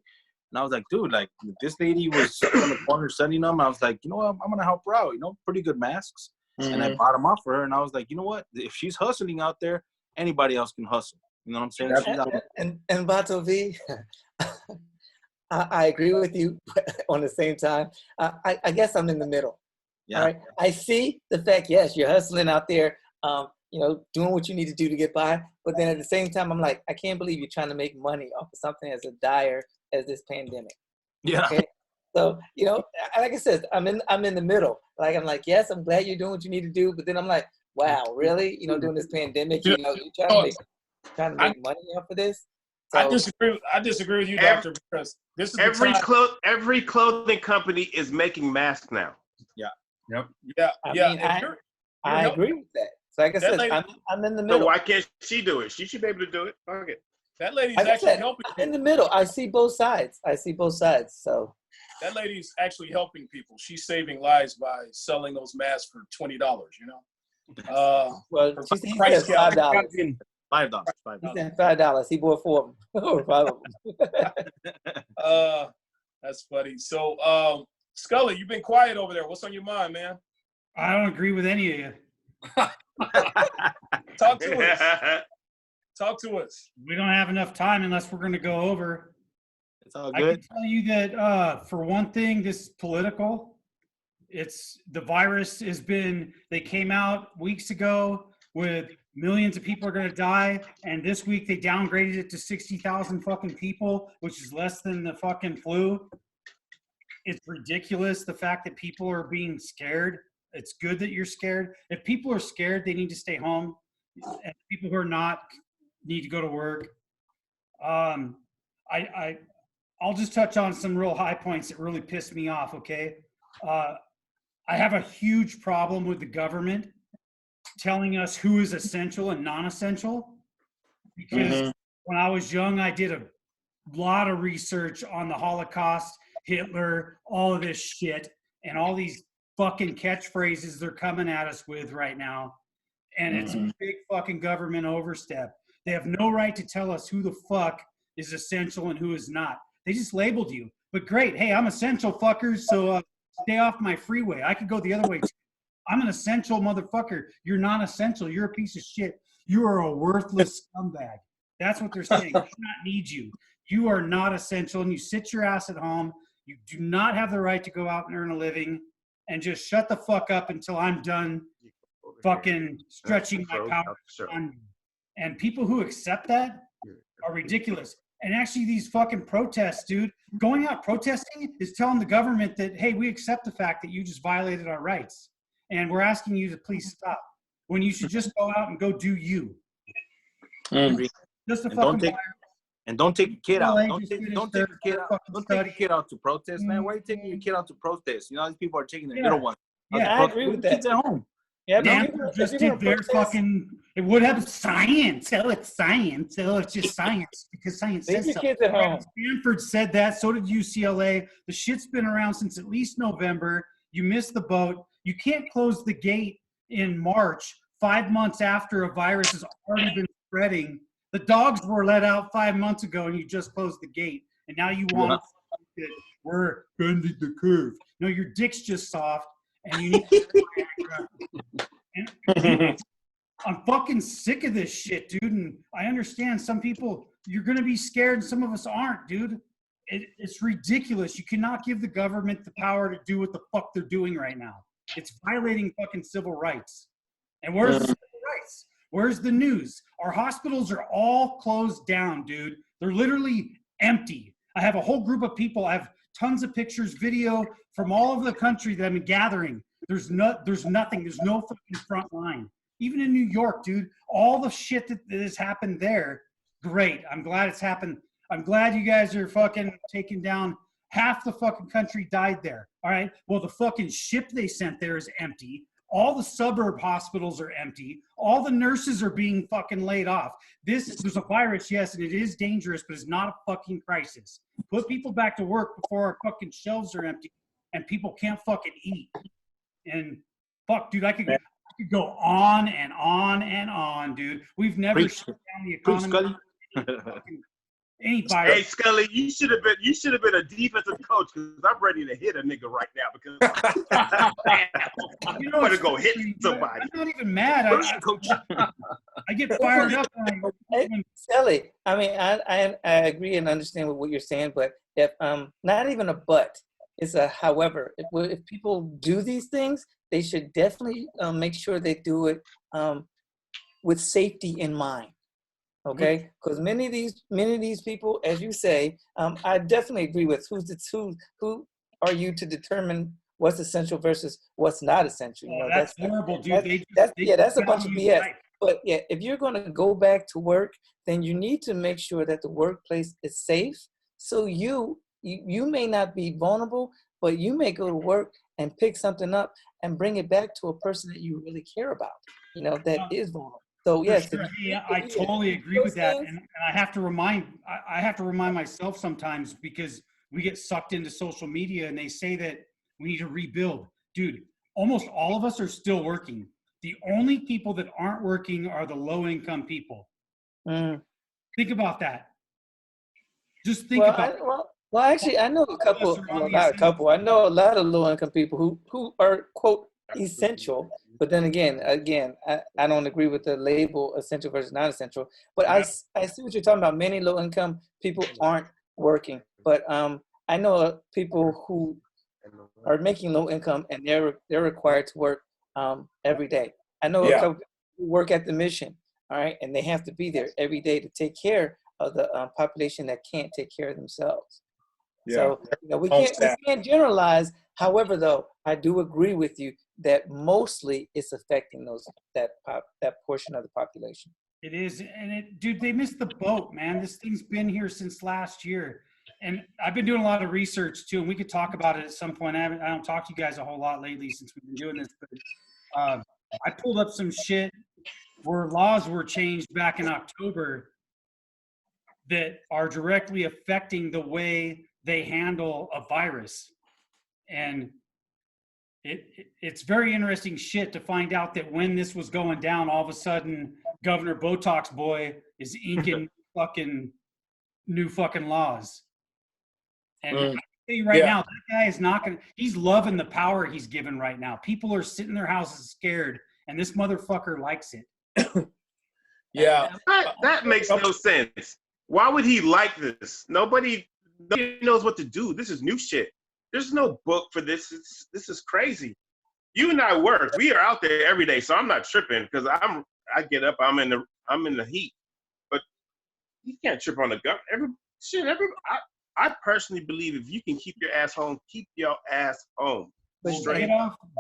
and I was like, dude, like this lady was on the corner selling them. I was like, you know what, I'm gonna help her out. You know, pretty good masks, and I bought them off for her. And I was like, you know what, if she's hustling out there, anybody else can hustle. You know what I'm saying? And Bato V, I agree with you. On the same time, I guess I'm in the middle. Yeah. All right. I see the fact, yes, you're hustling out there, you know, doing what you need to do to get by. But then at the same time, I'm like, I can't believe you're trying to make money off of something as dire as this pandemic. Yeah. Okay. So, you know, like I said, I'm in the middle. Like, I'm like, yes, I'm glad you're doing what you need to do. But then I'm like, wow, really? You know, during this pandemic, you know, you're trying to make money off of this. So, I disagree with you, Doctor, because this is every clothing company is making masks now. Yeah. Yep. Yeah. I agree with that. So like I said, I'm in the middle. So why can't she do it? She should be able to do it. Fuck it. That lady's like actually helping. I'm in the middle. I see both sides. So that lady's actually helping people. She's saving lives by selling those masks for $20. You know. Well, she said $5. $5. He said $5. He bought 4 of them. 5 of them. That's funny. So, Scully, you've been quiet over there. What's on your mind, man? I don't agree with any of you. Talk to us. Talk to us. We don't have enough time unless we're going to go over. It's all I good. can tell you that for one thing, this is political. The virus has been, they came out weeks ago with millions of people are going to die. And this week they downgraded it to 60,000 fucking people, which is less than the fucking flu. It's ridiculous. The fact that people are being scared. It's good that you're scared. If people are scared, they need to stay home. And people who are not need to go to work. I'll just touch on some real high points that really pissed me off, okay? I have a huge problem with the government telling us who is essential and non-essential. Because when I was young, I did a lot of research on the Holocaust, Hitler, all of this shit, and all these fucking catchphrases they're coming at us with right now. And it's a big fucking government overstep. They have no right to tell us who the fuck is essential and who is not. They just labeled you. But great, hey, I'm essential, fuckers, so stay off my freeway. I could go the other way too. I'm an essential motherfucker. You're not essential. You're a piece of shit. You are a worthless scumbag. That's what they're saying. We do not need you. You are not essential, and you sit your ass at home. You do not have the right to go out and earn a living, and just shut the fuck up until I'm done fucking stretching my power on you. And people who accept that are ridiculous. And actually these fucking protests, dude, going out protesting is telling the government that, hey, we accept the fact that you just violated our rights. And we're asking you to please stop. When you should just go out and go do you. Just a fucking virus. And don't take your kid out. Don't take your kid out to protest, man. Why are you taking your kid out to protest? You know, these people are taking their little ones. Yeah, I agree with that. Kids at home. Yeah, Stanford just did their fucking. It would have science. Oh, it's science. Oh, it's just science because science says so. Kids at home. Stanford said that. So did UCLA. The shit's been around since at least November. You missed the boat. You can't close the gate in March, 5 months after a virus has already been spreading. The dogs were let out 5 months ago, and you just closed the gate. And now you want that we're bending the curve. No, your dick's just soft, and you need to. I'm fucking sick of this shit, dude. And I understand some people, you're going to be scared, and some of us aren't, dude. It's ridiculous. You cannot give the government the power to do what the fuck they're doing right now. It's violating fucking civil rights. And where's the civil rights? Where's the news? Our hospitals are all closed down, dude. They're literally empty. I have a whole group of people. I have tons of pictures, video from all over the country that I've been gathering. There's nothing. There's no fucking front line. Even in New York, dude, all the shit that has happened there, great. I'm glad it's happened. I'm glad you guys are fucking taking down. Half the fucking country died there. All right. Well, the fucking ship they sent there is empty. All the suburb hospitals are empty. All the nurses are being fucking laid off. There's a virus, yes, and it is dangerous, but it's not a fucking crisis. Put people back to work before our fucking shelves are empty and people can't fucking eat. And fuck, dude, I could go on and on and on, dude. We've never shut down the economy. Any virus. Hey Scully, you should have been a defensive coach because I'm ready to hit a nigga right now because You I'm gonna go hit somebody. I'm not even mad. I get fired up when Sally, I mean, I agree and understand what you're saying, but if not even a but, it's a however. If people do these things, they should definitely make sure they do it with safety in mind. Okay, because many of these people, as you say, I definitely agree with who are you to determine what's essential versus what's not essential. You know, that's horrible, dude. That's a bunch of BS. But yeah, if you're going to go back to work, then you need to make sure that the workplace is safe. So you may not be vulnerable, but you may go to work and pick something up and bring it back to a person that you really care about. You know, that is vulnerable. So yes, sure. I totally agree with that, and I have to remind myself sometimes because we get sucked into social media and they say that we need to rebuild. Dude, almost all of us are still working. The only people that aren't working are the low-income people. Think about that. Just think about it. Well, actually, I know a couple. Well, not a couple. I know a lot of low-income people who are quote essential. But then again, I don't agree with the label essential versus non-essential. But I see what you're talking about. Many low-income people aren't working. But I know people who are making low income and they're required to work every day. I know a couple people who work at the mission, all right, and they have to be there every day to take care of the population that can't take care of themselves. Yeah. So we can't generalize. However, though, I do agree with you that mostly it's affecting that portion of the population. It is, and dude, they missed the boat, man. This thing's been here since last year, and I've been doing a lot of research too. And we could talk about it at some point. I don't talk to you guys a whole lot lately since we've been doing this, but I pulled up some shit where laws were changed back in October that are directly affecting the way they handle a virus, and it's very interesting shit to find out that when this was going down, all of a sudden Governor Botox Boy is inking new fucking laws. And I can tell you right now, that guy is not gonna. He's loving the power he's given right now. People are sitting in their houses scared, and this motherfucker likes it. That makes no sense. Why would he like this? Nobody knows what to do. This is new shit. There's no book for this. This is crazy. You and I work. We are out there every day, so I'm not tripping because I get up. I'm in the heat, but you can't trip on the government. I personally believe if you can keep your ass home, keep your ass home. Straight.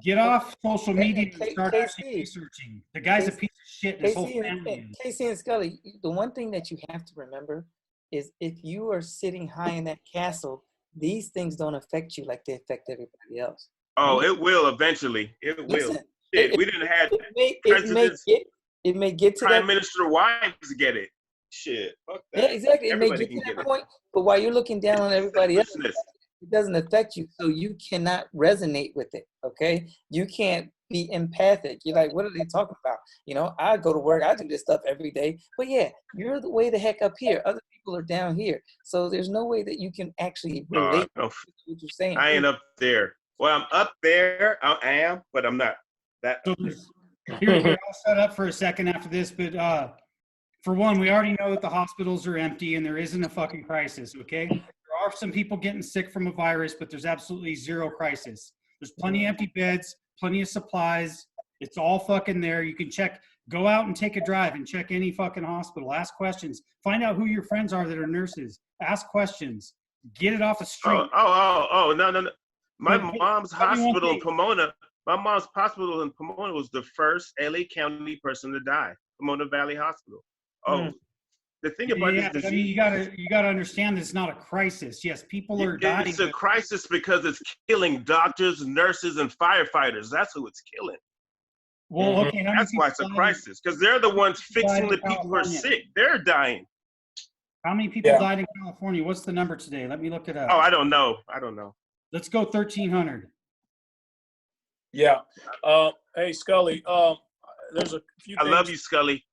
Get off social media and start actually researching. The guy's a piece of shit. And his whole family. Casey and Scully, the one thing that you have to remember is if you are sitting high in that castle, these things don't affect you like they affect everybody else. Oh, it will eventually. It will. Shit, we didn't have presidents. It may get to Prime Minister wives get it. Shit. Fuck that. Yeah, exactly. It may get to that point, but while you're looking down on everybody else, it doesn't affect you, so you cannot resonate with it. Okay, you can't be empathic. You're like, what are they talking about? I go to work, I do this stuff every day, but yeah, you're the way the heck up here. Other people are down here, so there's no way that you can actually relate to what you're saying. I ain't up there. Well, I'm up there. I am, but I'm not. So here, I'll shut up for a second after this, but for one, we already know that the hospitals are empty and there isn't a fucking crisis. Okay. There are some people getting sick from a virus, but there's absolutely zero crisis. There's plenty of empty beds, plenty of supplies. It's all fucking there. You can check, go out and take a drive and check any fucking hospital. Ask questions. Find out who your friends are that are nurses. Ask questions. Get it off the street. No. My mom's hospital in Pomona. My mom's hospital in Pomona was the first LA County person to die. Pomona Valley Hospital. The thing about Yeah, this but I mean, disease, you gotta understand it's not a crisis. Yes, people are dying. it's a crisis because it's killing doctors, nurses, and firefighters. That's who it's killing. Well, okay, how many That's why it's a crisis, because they're the ones fixing the people who are sick. They're dying. How many people died in California? What's the number today? Let me look it up. Oh, I don't know. I don't know. Let's go 1,300. Yeah. Hey, Scully. There's a few. I love you, Scully.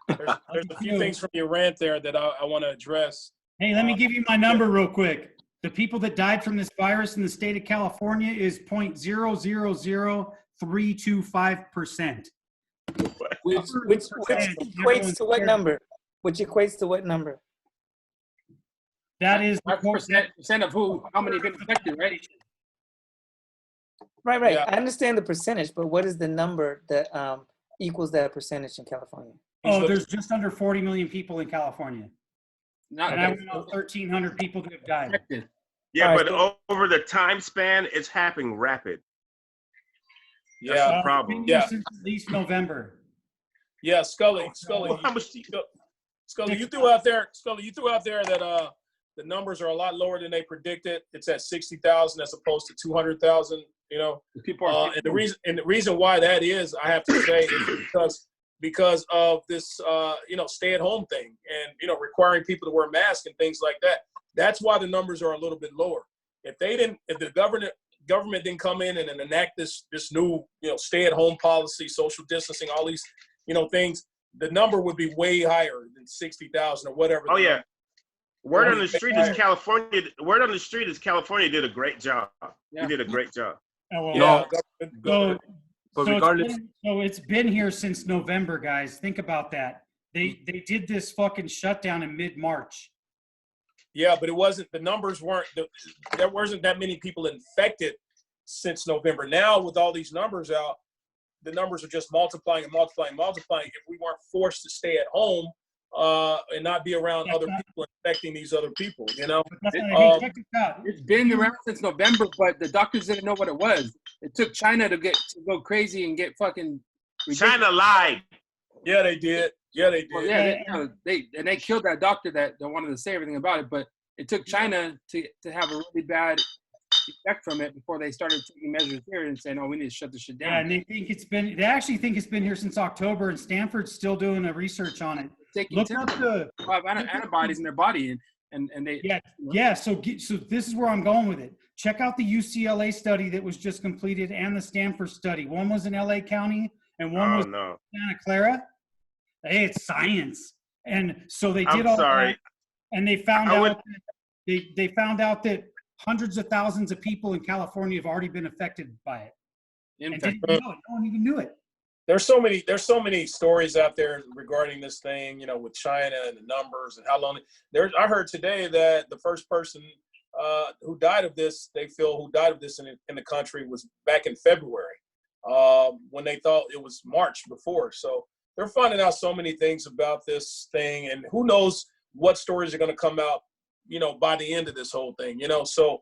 There's a few things from your rant there that I want to address. Hey, let me give you my number real quick. The people that died from this virus in the state of California is 0.000325%. Which equates to what number? Which equates to what number? That is That's percent of how many have been infected, right? Right. Yeah. I understand the percentage, but what is the number that equals that percentage in California? Oh, there's just under 40 million people in California. Not And I know 1,300 people that have died. infected. Yeah, All right, but over the time span, it's happening rapid. That's Yeah. the problem. Been here since at least November. Yeah. Scully. How much? Scully, you threw out there that the numbers are a lot lower than they predicted. It's at 60,000 as opposed to 200,000. You know, People are and the reason why that is, I have to say, is because of this stay-at-home thing and requiring people to wear masks and things like that. That's why the numbers are a little bit lower. If the government didn't come in and enact this new stay-at-home policy, social distancing, all these things, the number would be way higher than 60,000 or whatever. Oh yeah. Word on the street is California. Word on the street is California did a great job. Yeah. You did a great job. Oh, well, Yeah. But regardless, so it's been here since November, guys. Think about that. They did this fucking shutdown in mid-March. Yeah, but it wasn't. The numbers weren't. There wasn't that many people infected since November. Now, with all these numbers out, the numbers are just multiplying and multiplying and multiplying. If we weren't forced to stay at home and not be around other people infecting these other people, Check this out. It's been around since November, but the doctors didn't know what it was. It took China to go crazy and get fucking ridiculous. China lied. Yeah, they did. Yeah, they did. Well, yeah, they killed that doctor that wanted to say everything about it, but it took China to have a really bad effect from it before they started taking measures here and saying, "Oh, we need to shut this shit down." Yeah, and they actually think it's been here since October, and Stanford's still doing a research on it. Look up the antibodies in their body, and they So this is where I'm going with it. Check out the UCLA study that was just completed and the Stanford study. One was in LA County and one was Santa Clara. Hey, it's science. And so they did that, and they found out they found out that hundreds of thousands of people in California have already been affected by it. And didn't know it. No one even knew it. There's so many stories out there regarding this thing, with China and the numbers and how long. I heard today that the first person who died of this in the country was back in February, when they thought it was March before. So they're finding out so many things about this thing, and who knows what stories are going to come out, by the end of this whole thing, So,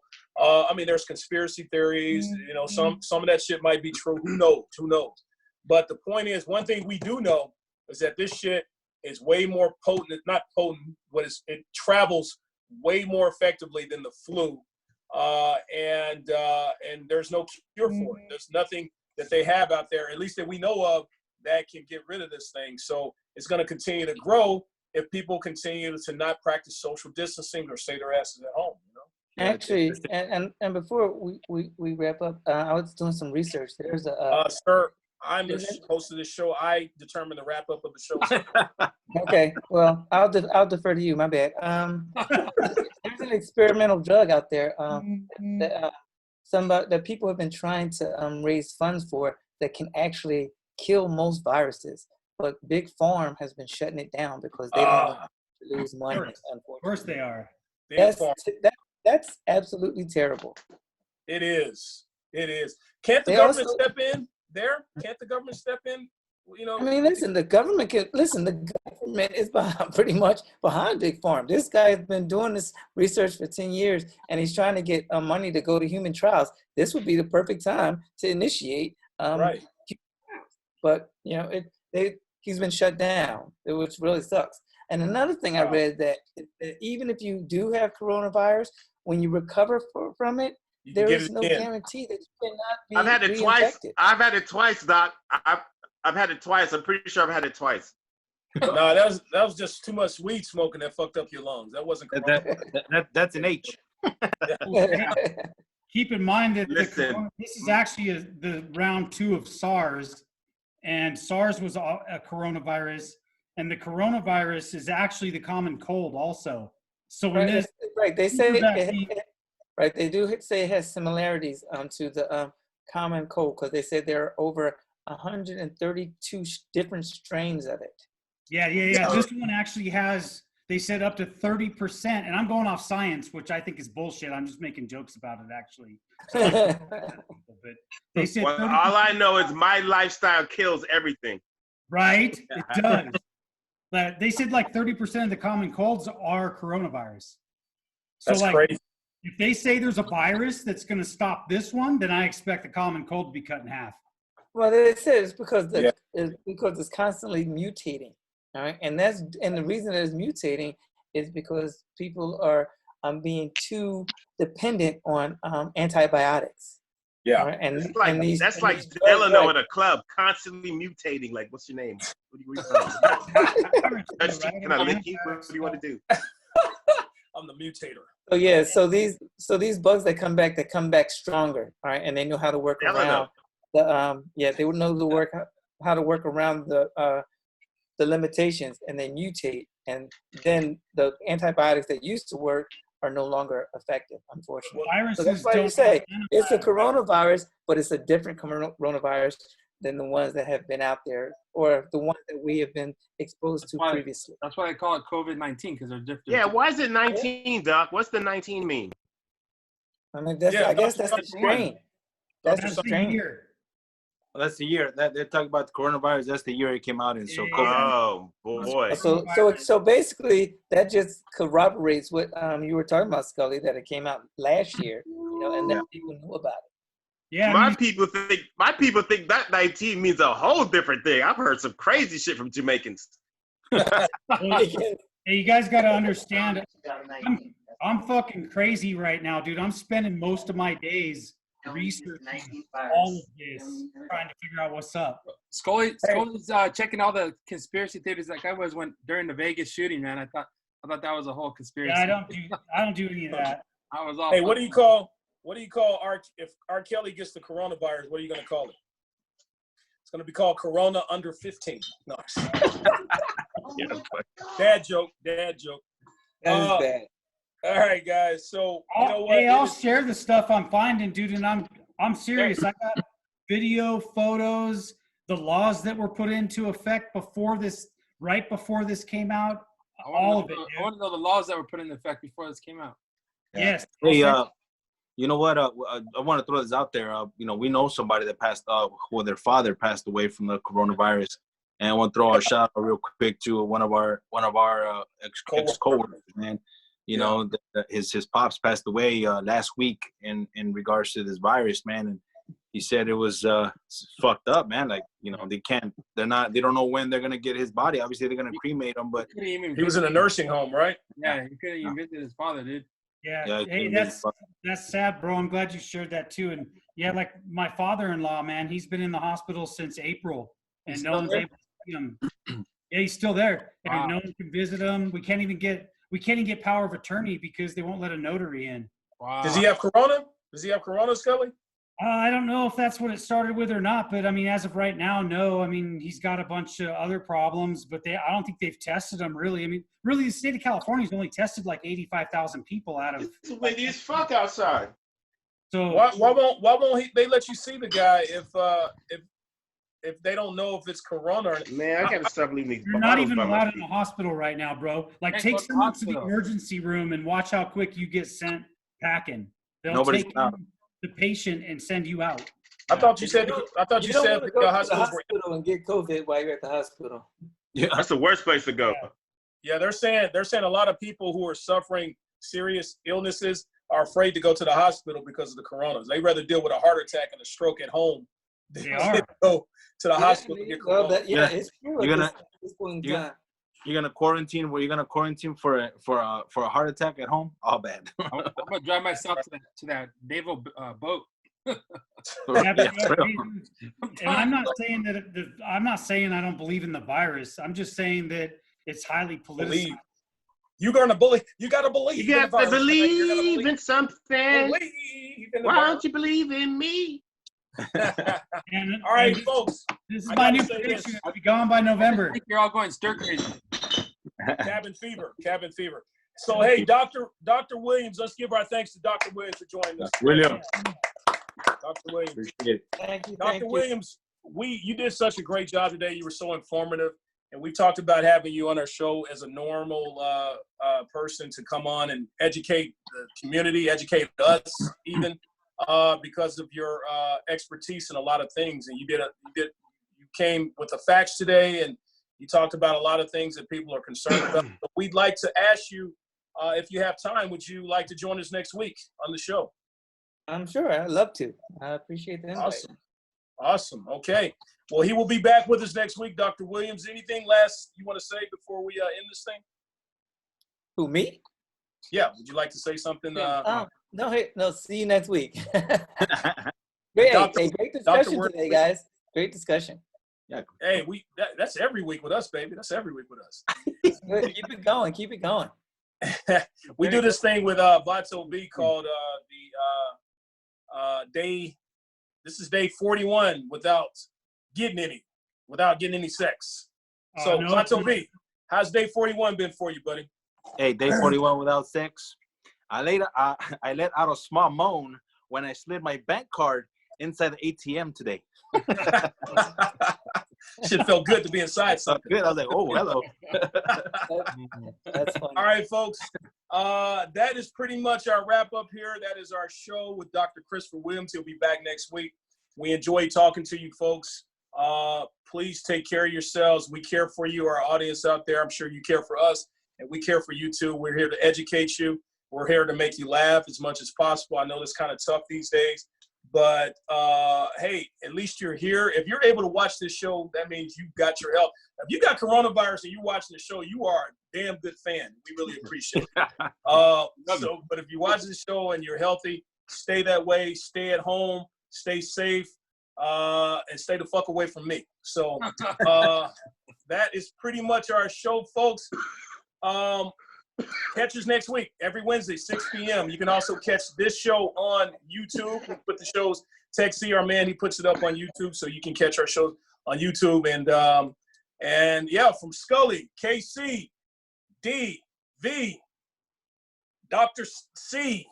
there's conspiracy theories, some of that shit might be true. Who knows? But the point is, one thing we do know is that this shit is way more potent. Not potent, but it travels way more effectively than the flu, and there's no cure for it. There's nothing that they have out there, at least that we know of, that can get rid of this thing. So it's going to continue to grow if people continue to not practice social distancing or stay their asses at home. Actually, and before we wrap up, I was doing some research. There's a sir. I'm the host of this show. I determine the wrap up of the show. Okay, well, I'll defer to you. My bad. There's an experimental drug out there that people have been trying to raise funds for that can actually kill most viruses, but Big Pharma has been shutting it down because they don't want to lose money. Of course they are. That's absolutely terrible. It is. Can't the government step in there? Can't the government step in? Listen, the government is pretty much behind Big Pharma. This guy has been doing this research for 10 years, and he's trying to get money to go to human trials. This would be the perfect time to initiate. But he's been shut down, which really sucks. And another thing I read that even if you do have coronavirus, when you recover from it, there is no guarantee that you cannot be I've had it twice. reinfected. I've had it twice, Doc. I've had it twice. I'm pretty sure I've had it twice. No, that was just too much weed smoking that fucked up your lungs. That wasn't That's an H. Keep in mind that Listen. this is actually the round 2 of SARS, and SARS was a coronavirus, and the coronavirus is actually the common cold also. So when they say right, they do say it has similarities to the common cold, because they said there are over 132 different strains of it. Yeah. This one actually has, they said, up to 30%, and I'm going off science, which I think is bullshit. I'm just making jokes about it, actually. But they said Well, all I know is my lifestyle kills everything. Right? It does. But they said like 30% of the common colds are coronavirus. So That's like, crazy. if they say there's a virus that's going to stop this one, then I expect the common cold to be cut in half. Well, they said it's because it's constantly mutating. All right, and the reason that it's mutating is because people are being too dependent on antibiotics. Yeah, right? And that's like Delano at a club, constantly mutating. Like, what's your name? What do you Can I lick you? What do you want to do? I'm the mutator. So yeah, so these bugs that come back stronger. All right, and they know how to work around they would know how to work around the limitations, and they mutate, and then the antibiotics that used to work are no longer effective, unfortunately. So that's why you say it's a coronavirus, but it's a different coronavirus than the ones that have been out there, or the ones that we have been exposed to previously. That's why they call it COVID-19, because they're different. Yeah, why is it 19, Doc? What's the 19 mean? I mean, I guess that's the strain. That's the strain. Year. Well, that's the year that they're talking about the coronavirus. That's the year it came out in. So oh boy. So basically, that just corroborates what you were talking about, Scully. That it came out last year, and that people knew about it. Yeah, my people think that 19 means a whole different thing. I've heard some crazy shit from Jamaicans. Hey, you guys got to understand. I'm fucking crazy right now, dude. I'm spending most of my days researching all of this, trying to figure out what's up. Scully's checking all the conspiracy theories like I was during the Vegas shooting, man. I thought that was a whole conspiracy. Yeah, I don't do any of that. I was all. Hey, what do you call if R. Kelly gets the coronavirus? What are you going to call it? It's going to be called Corona under 15. No. Dad joke. That is bad. All right, guys. So you know what? Hey, I'll share the stuff I'm finding, dude, and I'm serious. I got video, photos, the laws that were put into effect right before this came out. All of it. I want to know the laws that were put into effect before this came out. Yes. Hey, you know what? I want to throw this out there. We know somebody that passed who their father passed away from the coronavirus, and I want to throw a shout out real quick to one of our ex-coworkers, man. His pops passed away last week in regards to this virus, man, and he said it was fucked up, man. Like, they don't know when they're gonna get his body. Obviously, they're gonna cremate him, but he was in a nursing home, right? Yeah, he couldn't even visit his father, dude. Yeah. Hey, that's sad, bro. I'm glad you shared that too. And yeah, like my father-in-law, man, he's been in the hospital since April, and no one's able to see him. Yeah, he's still there. Wow. And no one can visit him. We can't even get power of attorney because they won't let a notary in. Wow. Does he have corona, Scully? I don't know if that's what it started with or not, but I mean, as of right now, no. I mean, he's got a bunch of other problems, but I don't think they've tested him really. I mean, really, the state of California's only tested like 85,000 people out of. It's windy as fuck outside. So why won't they let you see the guy if they don't know if it's corona? Man, I gotta stop leaving these. You're not even allowed in the hospital right now, bro. Like, take someone to the emergency room and watch how quick you get sent packing. They'll take the patient and send you out. I thought you said the hospital and get COVID while you're at the hospital. Yeah, that's the worst place to go. Yeah, they're saying a lot of people who are suffering serious illnesses are afraid to go to the hospital because of the coronas. They rather deal with a heart attack and a stroke at home than go to the hospital and get corona. It's true. You're gonna quarantine. Were you gonna quarantine for a heart attack at home? All bad. I'm gonna drive myself to that naval boat. And I'm I'm not saying that I'm not saying I don't believe in the virus. I'm just saying that it's highly politicized. You're gonna believe. You gotta believe. You got to believe in something. Believe in the Why virus. don't you believe in me? And, All right, and folks. this is I my gotta new say prediction. this. I'll be gone by November. I think you're all going stir crazy. Cabin fever. Cabin fever. So hey, Dr. Williams, let's give our thanks to Dr. Williams for joining us. William. Dr. Williams. Appreciate it. Thank you. Dr. Thank you. Williams, you did such a great job today. You were so informative, and we talked about having you on our show as a normal person to come on and educate the community, educate us even, because of your expertise in a lot of things. And you came with the facts today, and you talked about a lot of things that people are concerned about. But we'd like to ask you, if you have time, would you like to join us next week on the show? I'm sure. I'd love to. I appreciate the invite. Awesome. Okay. Well, he will be back with us next week, Dr. Williams. Anything last you want to say before we end this thing? Who, me? Yeah. Would you like to say something? No, hey, no. See you next week. Dr. Great discussion Word- today, guys. Great discussion. Yeah. Hey, that's every week with us, baby. That's every week with us. Good. Keep it going. Keep it going. We do this thing with Vato B called day. This is day 41 without getting any sex. So No, Vato B, how's day 41 been for you, buddy? Hey, day 41 without sex. I let out a small moan when I slid my bank card inside the ATM today. Shit felt good to be inside So something. good. I was like, oh, hello. That's funny. All right, folks. That is pretty much our wrap up here. That is our show with Dr. Christopher Williams. He'll be back next week. We enjoy talking to you folks. Please take care of yourselves. We care for you, our audience out there. I'm sure you care for us, and we care for you too. We're here to educate you. We're here to make you laugh as much as possible. I know it's kind of tough these days, but hey, at least you're here. If you're able to watch this show, that means you got your help. If you got coronavirus and you're watching the show, you are a damn good fan. We really appreciate it. But if you watch the show and you're healthy, stay that way. Stay at home. Stay safe. And stay the fuck away from me. So that is pretty much our show, folks. Catch us next week, every Wednesday, 6 p.m. You can also catch this show on YouTube. We put the shows, Tech C, our man, he puts it up on YouTube, so you can catch our shows on YouTube. And yeah, from Scully, KC, D, V, Dr. C,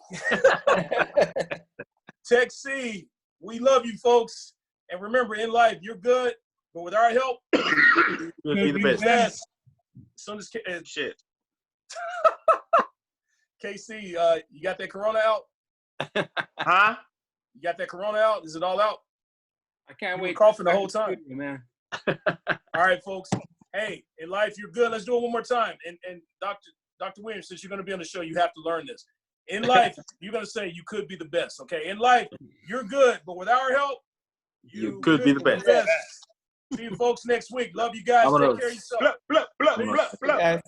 Tech C, we love you, folks. And remember, in life, you're good, but with our help, You'll be the best. yes. As soon as Shit. KC, you got that corona out? Huh? You got that corona out? Is it all out? I can't You wait. were coughing the whole time. Man. All right, folks. Hey, in life, you're good. Let's do it one more time. And Dr. Williams, since you're going to be on the show, you have to learn this. In life, you're going to say you could be the best, okay? In life, you're good, but with our help, You could be the best. See you folks next week. Love you guys. Take care of yourself. Blah, blah, blah, blah, blah. Guys.